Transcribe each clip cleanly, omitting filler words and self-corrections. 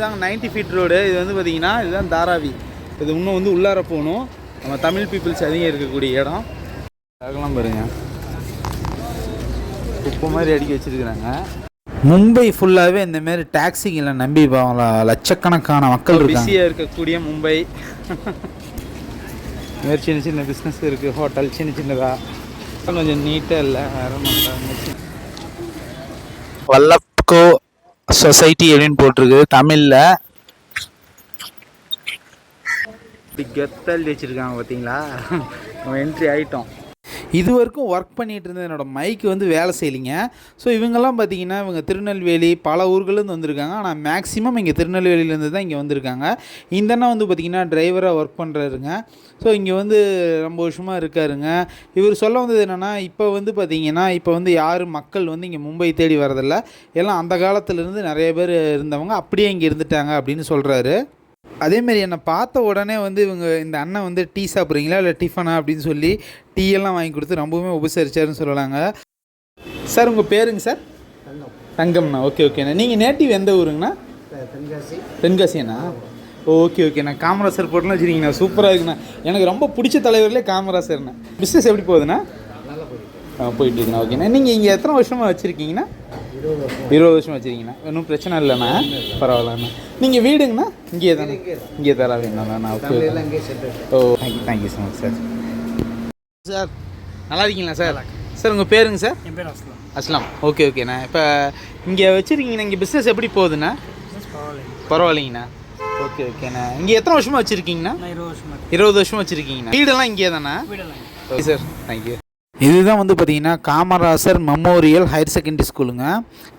இதுதாங்க 90 feet road. இது வந்து பார்த்திங்கன்னா இதுதான் தாராவி. இது இன்னும் வந்து உள்ளார போகணும். நம்ம தமிழ் பீப்புள்ஸ் அதிகம் இருக்கக்கூடிய இடம். அதெல்லாம் பாருங்க, குப்பை மாதிரி அடிக்க வச்சுருக்குறாங்க. மும்பை ஃபுல்லாகவே இந்தமாரி டாக்ஸிங்களை நம்பி லட்சக்கணக்கான மக்கள் பிஸியாக இருக்கக்கூடிய மும்பை. வேறு சின்ன சின்ன பிஸ்னஸ் இருக்குது, ஹோட்டல் சின்ன சின்னதாக, கொஞ்சம் நீட்டாக இல்லை. வேறு ஒன்றும் வல்லப்கோ சொசைட்டி அப்படின்னு போட்டிருக்கு தமிழில். இப்படி கெத்தல் வச்சுருக்காங்க பார்த்தீங்களா. நம்ம என்ட்ரி ஆகிட்டோம். இது வரைக்கும் ஒர்க் பண்ணிகிட்டு இருந்தது என்னோடய மைக்கு வந்து வேலை செய்யலைங்க. ஸோ இவங்கெல்லாம் பார்த்திங்கன்னா இவங்க திருநெல்வேலி பல ஊர்கள்லேருந்து வந்திருக்காங்க. ஆனால் மேக்ஸிமம் இங்கே திருநெல்வேலியிலேருந்து தான் இங்கே வந்திருக்காங்க. இந்த அண்ணா வந்து பார்த்திங்கன்னா டிரைவராக ஒர்க் பண்ணுறாருங்க. ஸோ இங்கே வந்து ரொம்ப வருஷமாக இருக்காருங்க. இவர் சொல்ல வந்தது என்னென்னா, இப்போ வந்து பார்த்திங்கன்னா இப்போ வந்து யாரும் மக்கள் வந்து இங்கே மும்பை தேடி வரதில்லை, எல்லாம் அந்த காலத்துலேருந்து நிறைய பேர் இருந்தவங்க அப்படியே இங்கே இருந்துட்டாங்க அப்படின்னு சொல்கிறாரு. அதேமாரி என்னை பார்த்த உடனே வந்து இவங்க இந்த அண்ணன் வந்து டீ சாப்பிட்றீங்களா இல்லை டிஃபனா அப்படின்னு சொல்லி டீ எல்லாம் வாங்கி கொடுத்து ரொம்பவுமே உபசரிச்சாருன்னு சொல்லலாங்க. சார் உங்கள் பேருங்க சார்? தங்கம்ண்ணா. ஓகே ஓகேண்ணா. நீங்கள் நேட்டிவ் எந்த ஊருங்கண்ணா? தென்காசிண்ணா. ஓகே ஓகேண்ணா. காமராசர் போட்டுலாம் வச்சுருக்கீங்கண்ணா, சூப்பராக இருக்குண்ணா. எனக்கு ரொம்ப பிடிச்ச தலைவர்களே காமராசர்ண்ணா. பிஸ்னஸ் எப்படி போகுதுண்ணா? போயிட்டு இருக்குண்ணா. ஓகேண்ணா. நீங்கள் இங்கே எத்தனை வருஷமாக வச்சுருக்கீங்கண்ணா? 20 வருஷம் வச்சுருக்கீங்கண்ணா. ஒன்றும் பிரச்சனை இல்லைண்ணா, பரவாயில்லண்ணா. நீங்கள் வீடுங்கண்ணா? இங்கே தானே? இங்கே தர வேணாண்ணா. Okay. Oh thank you so much sir. Sir நல்லா இருக்கீங்களா சார்? சார் உங்கள் பேருங்க சார்? என் பேர் அஸ்லாம். அஸ்லாம். ஓகே ஓகேண்ணா. இப்போ இங்கே வச்சுருக்கீங்கண்ணா, இங்கே பிஸ்னஸ் எப்படி போகுதுண்ணா? பரவாயில்லைங்கண்ணா. ஓகே ஓகேண்ணா. இங்கே எத்தனை வருஷமாக வச்சுருக்கீங்கண்ணா? 20 வருஷம் வச்சுருக்கீங்கண்ணா. வீடெல்லாம் இங்கே தானே? Okay sir, thank you. இதுதான் வந்து பார்த்திங்கன்னா காமராசர் மெமோரியல் ஹையர் செகண்டரி ஸ்கூலுங்க.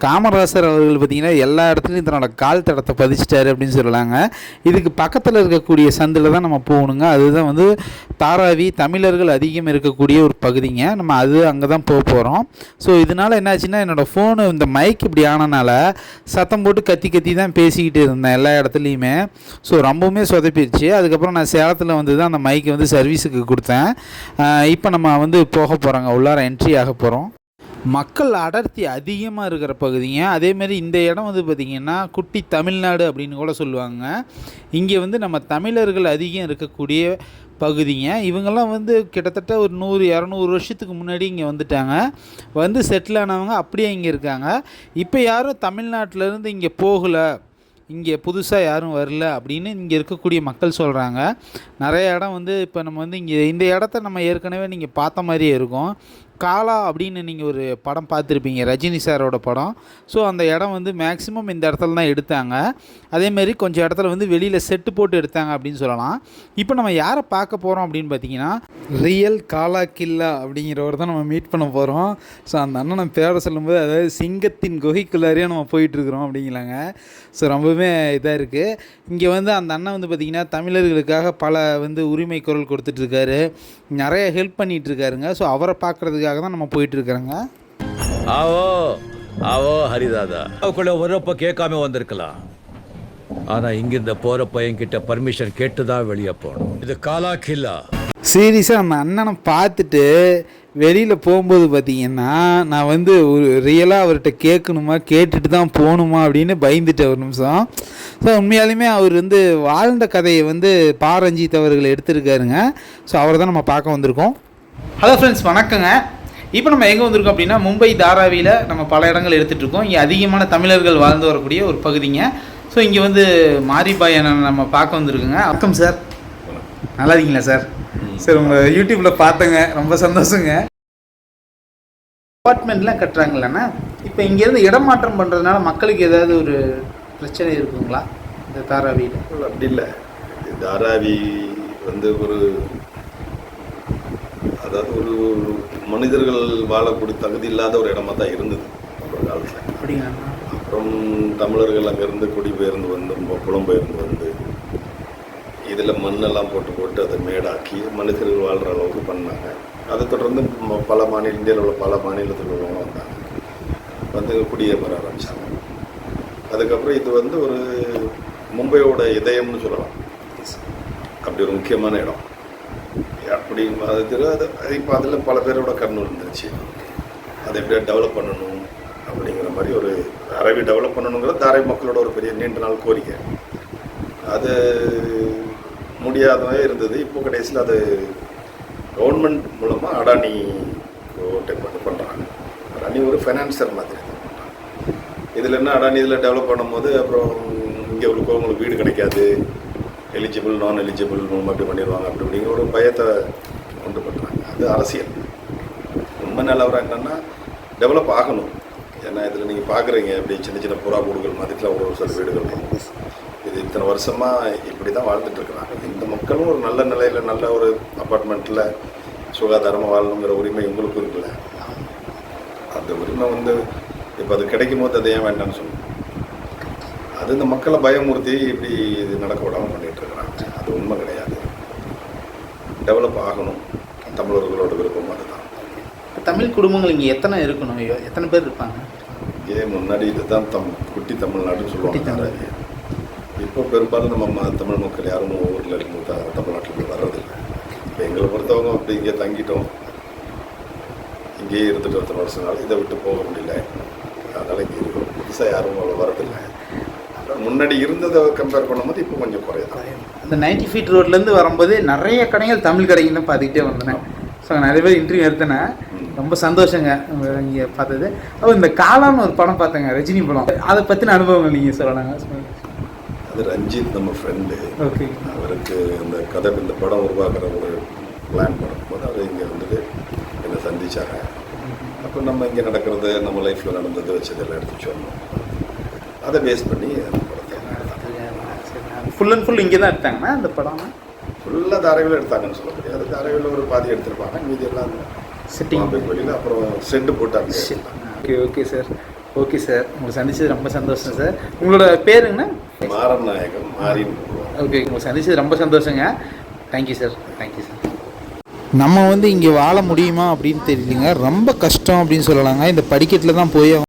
காமராசர் அவர்கள் பார்த்திங்கன்னா எல்லா இடத்துலையும் தன்னோட கால் தடத்தை பதிச்சிட்டாரு அப்படின்னு சொல்லலாங்க. இதுக்கு பக்கத்தில் இருக்கக்கூடிய சந்தில் தான் நம்ம போகணுங்க. அதுதான் வந்து தாராவி, தமிழர்கள் அதிகம் இருக்கக்கூடிய ஒரு பகுதிங்க. நம்ம அங்கே தான் போக போகிறோம். ஸோ இதனால் என்னாச்சுன்னா, என்னோடய ஃபோனு இந்த மைக் இப்படி ஆனனால சத்தம் போட்டு கத்தி தான் பேசிக்கிட்டு இருந்தேன் எல்லா இடத்துலையுமே. ஸோ ரொம்பவுமே சொதப்பிடுச்சு. அதுக்கப்புறம் நான் சேலத்தில் வந்து தான் அந்த மைக்கை வந்து சர்வீஸுக்கு கொடுத்தேன். இப்போ நம்ம வந்து போக போகிறோம், உள்ளார என்ட்ரி ஆக போகிறோம். மக்கள் அடர்த்தி அதிகமாக இருக்கிற பகுதிங்க. அதேமாரி இந்த இடம் வந்து பார்த்திங்கன்னா குட்டி தமிழ்நாடு அப்படின்னு கூட சொல்லுவாங்க. இங்கே வந்து நம்ம தமிழர்கள் அதிகம் இருக்கக்கூடிய பகுதிங்க. இவங்கெல்லாம் வந்து கிட்டத்தட்ட ஒரு 100-200 வருஷத்துக்கு முன்னாடி இங்கே வந்துட்டாங்க. வந்து செட்டில் ஆனவங்க அப்படியே இங்கே இருக்காங்க. இப்போ யாரும் தமிழ்நாட்டிலேருந்து இங்கே போகலை, இங்கே புதுசாக யாரும் வரல அப்படின்னு இங்கே இருக்கக்கூடிய மக்கள் சொல்கிறாங்க. நிறைய இடம் வந்து இப்போ நம்ம வந்து இங்கே இந்த இடத்த நம்ம ஏற்கனவே நீங்கள் பார்த்த மாதிரியே இருக்கும். காலா அப்படின்னு நீங்கள் ஒரு படம் பார்த்துருப்பீங்க, ரஜினி சாரோட படம். ஸோ அந்த இடம் வந்து மேக்ஸிமம் இந்த இடத்துல தான் எடுத்தாங்க. அதேமாரி கொஞ்சம் இடத்துல வந்து வெளியில் செட்டு போட்டு எடுத்தாங்க அப்படின்னு சொல்லலாம். இப்போ நம்ம யாரை பார்க்க போகிறோம் அப்படின்னு பார்த்தீங்கன்னா, ரியல் காலா கில்லா அப்படிங்கிறவர் தான் நம்ம மீட் பண்ண போகிறோம். ஸோ அந்த அண்ணன் நம்ம பேரை சொல்லும்போது, அதாவது சிங்கத்தின் குகைக்குள்ளாரையே நம்ம போயிட்டுருக்குறோம் அப்படிங்களாங்க. ஸோ ரொம்பவுமே இதாக இருக்குது. இங்கே வந்து அந்த அண்ணன் வந்து பார்த்திங்கன்னா தமிழர்களுக்காக பல வந்து உரிமை குரல் கொடுத்துட்ருக்காரு, நிறைய ஹெல்ப் பண்ணிகிட்ருக்காருங்க. ஸோ அவரை பார்க்குறதுக்காக தான் நம்ம போயிட்டுருக்குறோங்க. ஆவோ ஹரிதாதா, அவக்குள்ள வரப்ப கேட்காம வந்திருக்கலாம். ஆனால் இங்கிருந்த போகிறப்ப என்கிட்ட பர்மிஷன் கேட்டு தான் வெளியே போகணும். இது காலா கில்லா. சீரியஸாக அந்த அண்ணனை பார்த்துட்டு வெளியில் போகும்போது பார்த்திங்கன்னா, நான் வந்து ஒரு ரியலாக அவர்கிட்ட கேட்கணுமா, கேட்டுட்டு தான் போகணுமா அப்படின்னு பயந்துட்டேன் ஒரு நிமிஷம். ஸோ உண்மையாலுமே அவர் வந்து வாழ்ந்த கதையை வந்து ரஞ்சித் அவர்கள் எடுத்திருக்காருங்க. ஸோ அவரை தான் நம்ம பார்க்க வந்திருக்கோம். ஹலோ ஃப்ரெண்ட்ஸ், வணக்கங்க. இப்போ நம்ம எங்கே வந்திருக்கோம் அப்படின்னா, மும்பை தாராவியில் நம்ம பல இடங்கள் எடுத்துகிட்ருக்கோம். இங்கே அதிகமான தமிழர்கள் வாழ்ந்து வரக்கூடிய ஒரு பகுதிங்க. ஸோ இங்கே வந்து மாரிபாய் அண்ணன் நம்ம பார்க்க வந்திருக்குங்க. வணக்கம் சார். நல்லா இருக்கீங்களா சார்? சார் உங்கள் யூடியூப்பில் பார்த்தேங்க, ரொம்ப சந்தோஷங்க. அப்பார்ட்மெண்ட்லாம் கட்டுறாங்களேண்ணா, இப்போ இங்கேருந்து இடமாற்றம் பண்ணுறதுனால மக்களுக்கு ஏதாவது ஒரு பிரச்சனை இருக்குங்களா இந்த தாராவியில்? அப்படி இல்லை. தாராவி வந்து அதாவது ஒரு மனிதர்கள் வாழக்கூடிய தகுதி இல்லாத ஒரு இடமா தான் இருந்தது ஒரு காலத்தில். அப்படிங்களா? அப்புறம் தமிழர்கள் அங்கேருந்து குடிபெயர்ந்து வந்து புலம்பெயர்ந்து வந்து இதில் மண்ணெல்லாம் போட்டு அதை மேடாக்கி மனிதர்கள் வாழ்கிற அளவுக்கு பண்ணாங்க. அதை தொடர்ந்து பல இந்தியாவில் உள்ள பல மாநிலத்தில் உள்ளவங்க வந்தாங்க, வந்து குடியேற ஆரம்பித்தாங்க. அதுக்கப்புறம் இது வந்து ஒரு மும்பையோட இதயம்னு சொல்லலாம். அப்படி ஒரு முக்கியமான இடம். அப்படி அது இப்போ அதில் பல பேரோட கண்ணு இருந்துச்சு. அதை எப்படியா டெவலப் பண்ணணும் அப்படிங்கிற மாதிரி ஒரு தாராவி டெவலப் பண்ணணுங்கிற தாராவி மக்களோட ஒரு பெரிய நீண்ட நாள் கோரிக்கை. அது முடியாதவே இருந்தது. இப்போ கடைசியில் அது கவர்மெண்ட் மூலமாக அடானி டெக் பண்ணுறாங்க. அடானி ஒரு ஃபைனான்சர் மாதிரி பண்ணுறாங்க. இதில் என்ன அடானி இதில் டெவலப் பண்ணும்போது அப்புறம் இங்கே உங்களுக்கு வீடு கிடைக்காது, எலிஜிபிள் நான் எலிஜிபிள் அப்படி பண்ணிடுவாங்க அப்படி அப்படிங்கிற ஒரு பயத்தை உண்டு பண்ணுறாங்க. அது அரசியல். உண்மை நிலவரம் என்னென்னா டெவலப் ஆகணும். ஏன்னா இதில் நீங்கள் பார்க்குறீங்க இப்படி சின்ன சின்ன புறா கூடுகள் மாதிரிலாம் ஒரு சில வீடுகள் இது இத்தனை வருஷமாக இப்படி தான் வாழ்ந்துட்டுருக்குறாங்க. இந்த மக்களும் ஒரு நல்ல நிலையில் நல்ல ஒரு அப்பார்ட்மெண்ட்டில் சுகாதாரமாக வாழணுங்கிற உரிமை உங்களுக்கும் இருக்குல்ல. அந்த உரிமை இப்போ அது கிடைக்கும் போது அதை ஏன் வேண்டாம்னு சொல்லணும். அது இந்த மக்களை பயமுறுத்தி இப்படி இது நடக்க விடாமல் பண்ணிகிட்டு இருக்கிறாங்க. அது உண்மை கிடையாது. டெவலப் ஆகணும். தமிழர்களோட விருப்பம் அதுதான். தமிழ் குடும்பங்கள் இங்கே எத்தனை இருக்கணும், எத்தனை பேர் இருப்பாங்க? இங்கே முன்னாடி இதுதான் குட்டி தமிழ்நாடுன்னு சொல்லுவாங்க. இப்போ பெரும்பாலும் நம்ம தமிழ் மக்கள் யாரும் ஊரில் இருக்கும்போது தமிழ்நாட்டில் வர்றதில்லை. இப்போ எங்களை பொறுத்தவங்க அப்படி இங்கே தங்கிட்டோம், இங்கேயே இருந்துட்டு 10 வருஷம் நாள் இதை விட்டு போக முடியல. அதனால் இங்கே இருக்கும். புதுசாக யாரும் அவ்வளோ வரதில்லை. முன்னாடி இருந்ததை கம்பேர் பண்ணும்போது இப்போ கொஞ்சம் குறையுது. அந்த 90 ஃபீட் ரோட்லேருந்து வரும்போது நிறைய கடைகள் தமிழ் கடைகள் தான் பார்த்துக்கிட்டே வந்தேன். ஸோ நிறைய பேர் இன்டர்வியூ எடுத்தேன். ரொம்ப சந்தோஷங்க இங்கே பார்த்தது. அப்போ இந்த காலான்னு ஒரு படம் பார்த்தேங்க, ரஜினி படம். அதை பற்றின அனுபவங்கள் நீங்கள் சொல்லலாங்க? அது ரஞ்சித் நம்ம ஃப்ரெண்டு. ஓகே. அவருக்கு இந்த கதை இந்த படம் உருவாக்குற ஒரு பிளான் பண்ணும்போது அவர் இங்கே வந்துட்டு என்னை சந்திச்சாங்க. அப்போ நம்ம இங்கே நடக்கிறது, நம்ம லைஃப்பில் நடந்தது வச்சதெல்லாம் எடுத்து சொன்னோம். அதை பேஸ் பண்ணி அந்த படத்தை ஃபுல் அண்ட் ஃபுல் இங்கே தான் எடுத்தாங்கண்ணா அந்த படம்? ஃபுல்லாக தாராவியில் எடுத்தாங்கன்னு சொல்ல முடியாது. தாராவியில் ஒரு பாதி எடுத்திருப்பாங்க, மீதி எல்லாம் செட்டிங் வெளியில் அப்புறம் செட்டு போட்டாங்க. Okay okay sir. Okay sir, உங்களை சந்திச்சது ரொம்ப சந்தோஷம் சார். உங்களோட பேருங்கண்ணா? மாறன் நாயகம், மாறின். ஓகே, உங்களை சந்திச்சது ரொம்ப சந்தோஷங்க. Thank you sir. Thank you sir. நம்ம இங்கே வாழ முடியுமா அப்படின்னு தெரியலங்க. ரொம்ப கஷ்டம் அப்படின்னு சொல்லலாங்க. இந்த படிக்கட்டில் தான் போய்